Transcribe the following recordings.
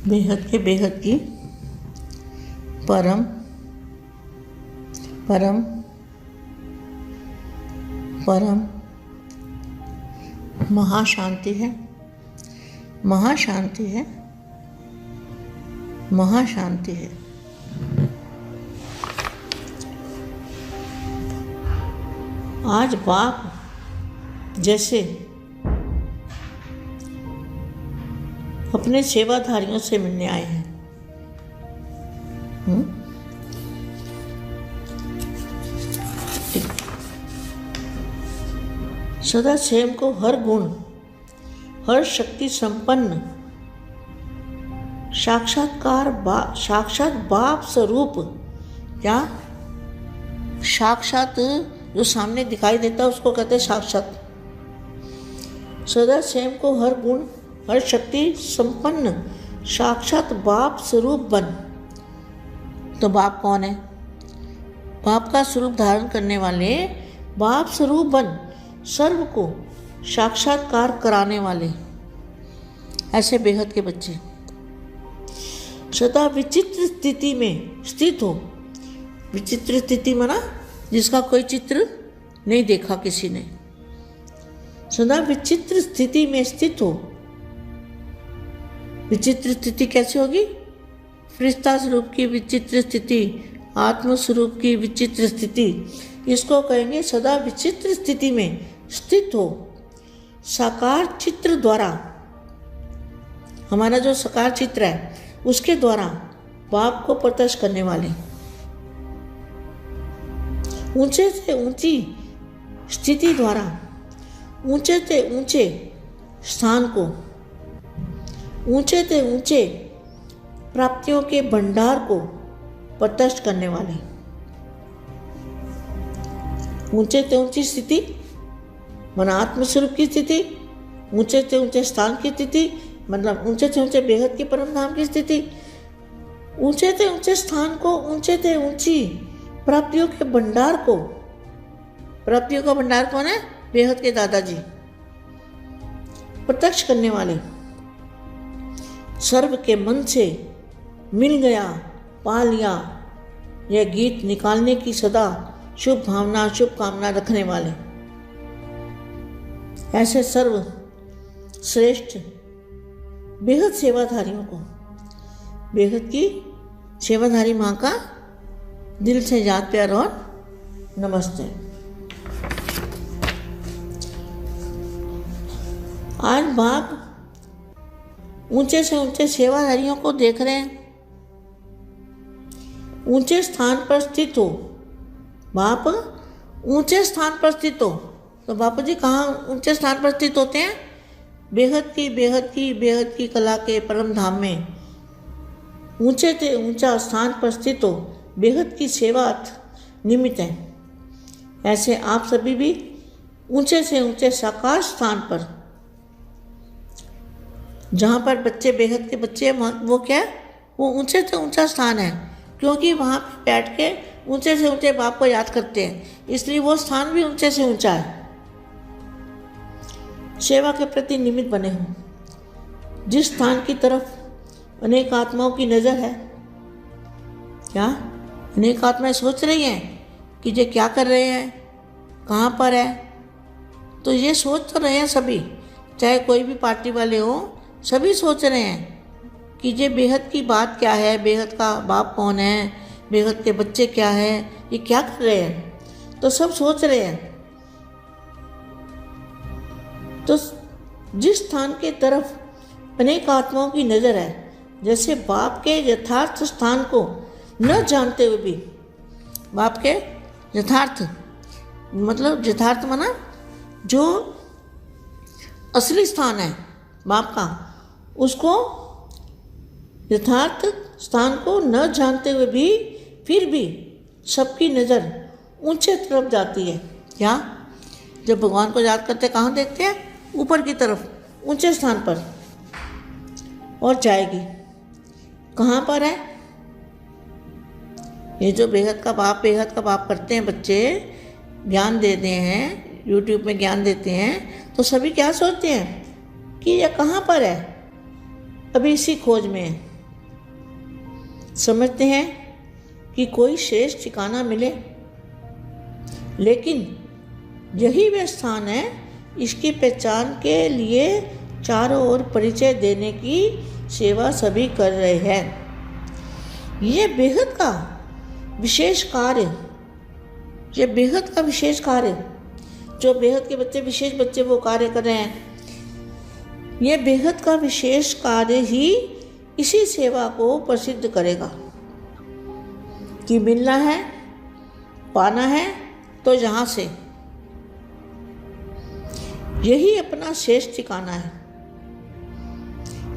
बेहद की परम परम परम महाशांति है, महाशांति है, महाशांति है। आज बाप जैसे अपने सेवाधारियों से मिलने आए हैं। सदा स्वयं को हर गुण हर शक्ति संपन्न साक्षात बाप स्वरूप या साक्षात जो सामने दिखाई देता है उसको कहते हैं साक्षात। सदा स्वयं को हर गुण हर शक्ति संपन्न साक्षात बाप स्वरूप बन। तो बाप कौन है? बाप का स्वरूप धारण करने वाले बाप स्वरूप बन, सर्व को साक्षात्कार कराने वाले ऐसे बेहद के बच्चे सदा विचित्र स्थिति में स्थित हो। विचित्र स्थिति माना जिसका कोई चित्र नहीं देखा किसी ने। सदा विचित्र स्थिति में स्थित हो। विचित्र स्थिति कैसे होगी? फरिश्ता स्वरूप की विचित्र स्थिति, आत्म स्वरूप की विचित्र स्थिति, इसको कहेंगे सदा विचित्र स्थिति में स्थित हो। साकार चित्र द्वारा, हमारा जो साकार चित्र है उसके द्वारा बाप को प्रत्यक्ष करने वाले, ऊंचे से ऊंची स्थिति द्वारा ऊंचे से ऊंचे स्थान को, ऊंचे से ऊंचे प्राप्तियों के भंडार को प्रत्यक्ष करने वाले। ऊंचे से ऊंची स्थिति मन आत्मस्वरूप की स्थिति, ऊंचे से ऊंचे स्थान की स्थिति मतलब ऊंचे से ऊंचे बेहद के परम धाम की स्थिति, ऊंचे से ऊंचे स्थान को, ऊंचे से ऊंची प्राप्तियों के भंडार को। प्राप्तियों का भंडार कौन है? बेहद के दादाजी। प्रत्यक्ष करने वाले, सर्व के मन से मिल गया, पा लिया, यह गीत निकालने की सदा शुभ भावना शुभ कामना रखने वाले ऐसे सर्व श्रेष्ठ बेहद सेवाधारियों को, बेहद की सेवाधारी माँ का दिल से याद प्यार और नमस्ते। आज बाप ऊंचे से ऊंचे सेवाधारियों को देख रहे हैं। ऊंचे स्थान पर स्थित हो। बाप ऊंचे स्थान पर स्थित हो। तो बापू जी कहाँ ऊंचे स्थान पर स्थित होते हैं? बेहद की कला के परम धाम में ऊंचे से ऊंचा स्थान पर स्थित हो, बेहद की सेवात निमित्त है। ऐसे आप सभी भी ऊंचे से ऊंचे साकार स्थान पर, जहाँ पर बच्चे बेहद के बच्चे वो क्या है? वो ऊंचे से ऊंचा स्थान है, क्योंकि वहाँ पे बैठ के ऊंचे से ऊंचे बाप को याद करते हैं, इसलिए वो स्थान भी ऊंचे से ऊंचा है। सेवा के प्रति निमित्त बने हो। जिस स्थान की तरफ अनेक आत्माओं की नज़र है, क्या अनेक आत्माएं सोच रही हैं कि ये क्या कर रहे हैं, कहाँ पर है? तो ये सोच तो रहे हैं सभी, चाहे कोई भी पार्टी वाले हो, सभी सोच रहे हैं कि ये बेहद की बात क्या है, बेहद का बाप कौन है, बेहद के बच्चे क्या है, ये क्या कर रहे हैं। तो सब सोच रहे हैं। तो जिस स्थान के तरफ अनेक आत्माओं की नज़र है, जैसे बाप के यथार्थ स्थान को न जानते हुए भी, बाप के यथार्थ मतलब यथार्थ माना जो असली स्थान है बाप का, उसको यथार्थ स्थान को न जानते हुए भी फिर भी सबकी नज़र ऊंचे तरफ जाती है। क्या? जब भगवान को याद करते कहाँ देखते हैं? ऊपर की तरफ, ऊंचे स्थान पर, और जाएगी। कहाँ पर है? ये जो बेहद का बाप करते हैं बच्चे, ज्ञान देते हैं, यूट्यूब में ज्ञान देते हैं, तो सभी क्या सोचते हैं कि ये कहाँ पर है? अभी इसी खोज में है। समझते हैं कि कोई श्रेष्ठ ठिकाना मिले, लेकिन यही वह स्थान है, इसकी पहचान के लिए चारों ओर परिचय देने की सेवा सभी कर रहे हैं। ये बेहद का विशेष कार्य, ये बेहद का विशेष कार्य, जो बेहद के बच्चे, विशेष बच्चे वो कार्य कर रहे हैं, ये बेहद का विशेष कार्य ही इसी सेवा को प्रसिद्ध करेगा कि मिलना है, पाना है तो यहाँ से, यही अपना श्रेष्ठ ठिकाना है।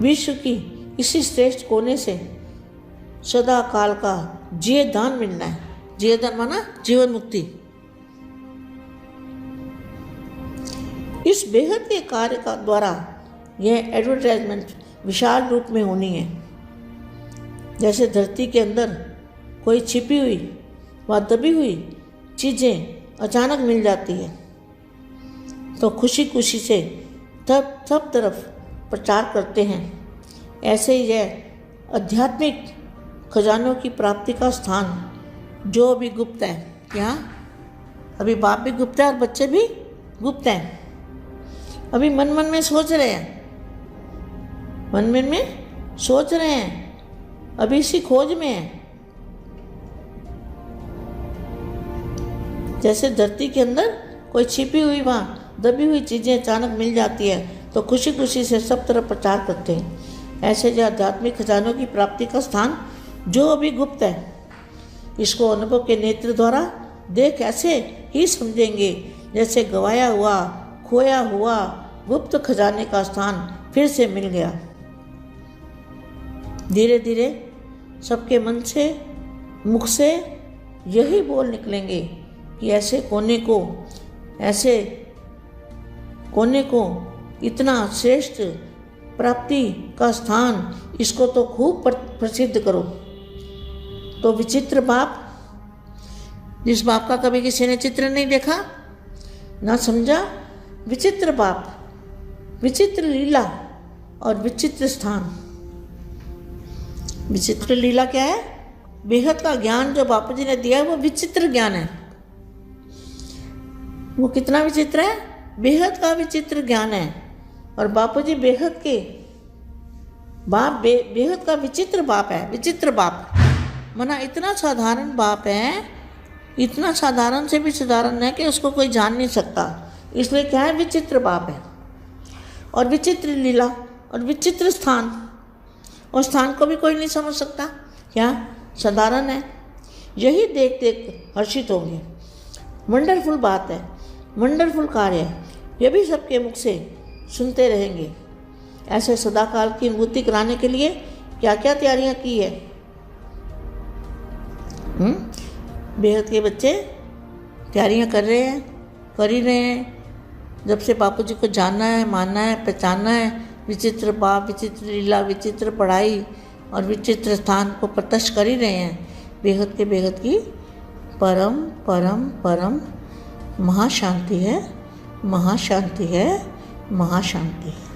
विश्व की इसी श्रेष्ठ कोने से सदा काल का जिये दान मिलना है। जिये दान माना जीवन मुक्ति। इस बेहद के कार्य का द्वारा यह एडवर्टाइजमेंट विशाल रूप में होनी है। जैसे धरती के अंदर कोई छिपी हुई व दबी हुई चीज़ें अचानक मिल जाती है तो खुशी खुशी से सब तरफ प्रचार करते हैं। ऐसे ही यह आध्यात्मिक खजानों की प्राप्ति का स्थान जो अभी गुप्त है, क्या अभी बाप भी गुप्त है और बच्चे भी गुप्त हैं। अभी मन मन में सोच रहे हैं, मन मन में सोच रहे हैं, अभी इसी खोज में है। जैसे धरती के अंदर कोई छिपी हुई वहाँ दबी हुई चीज़ें अचानक मिल जाती है तो खुशी खुशी से सब तरफ प्रचार करते हैं। ऐसे जो आध्यात्मिक खजानों की प्राप्ति का स्थान जो अभी गुप्त है, इसको अनुभव के नेत्र द्वारा देख ऐसे ही समझेंगे जैसे गवाया हुआ, खोया हुआ गुप्त खजाने का स्थान फिर से मिल गया। धीरे धीरे सबके मन से, मुख से यही बोल निकलेंगे कि ऐसे कोने को इतना श्रेष्ठ प्राप्ति का स्थान, इसको तो खूब प्रसिद्ध करो। तो विचित्र बाप, जिस बाप का कभी किसी ने चित्र नहीं देखा, ना समझा, विचित्र बाप, विचित्र लीला और विचित्र स्थान। विचित्र लीला क्या है? बेहद का ज्ञान जो बापू जी ने दिया है वो विचित्र ज्ञान है। वो कितना विचित्र है? बेहद का विचित्र ज्ञान है। और बापू जी बेहद के बाप, बेहद का विचित्र बाप है। विचित्र बाप मना इतना साधारण बाप है, इतना साधारण से भी साधारण है कि उसको कोई जान नहीं सकता, इसलिए क्या है? विचित्र बाप है। और विचित्र लीला और विचित्र स्थान, और स्थान को भी कोई नहीं समझ सकता, क्या साधारण है। यही देख देख हर्षित होंगे। वंडरफुल बात है, वंडरफुल कार्य है, यह भी सबके मुख से सुनते रहेंगे। ऐसे सदाकाल की अनुभूति कराने के लिए क्या क्या तैयारियां की है। बेहद के बच्चे तैयारियां कर रहे हैं, कर ही रहे हैं। जब से बापू जी को जानना है, मानना है, पहचानना है, विचित्र बाप, विचित्र लीला, विचित्र पढ़ाई और विचित्र स्थान को प्रत्यक्ष कर ही रहे हैं। बेहद के बेहद की परम परम परम महाशांति है, महाशांति है, महाशांति है।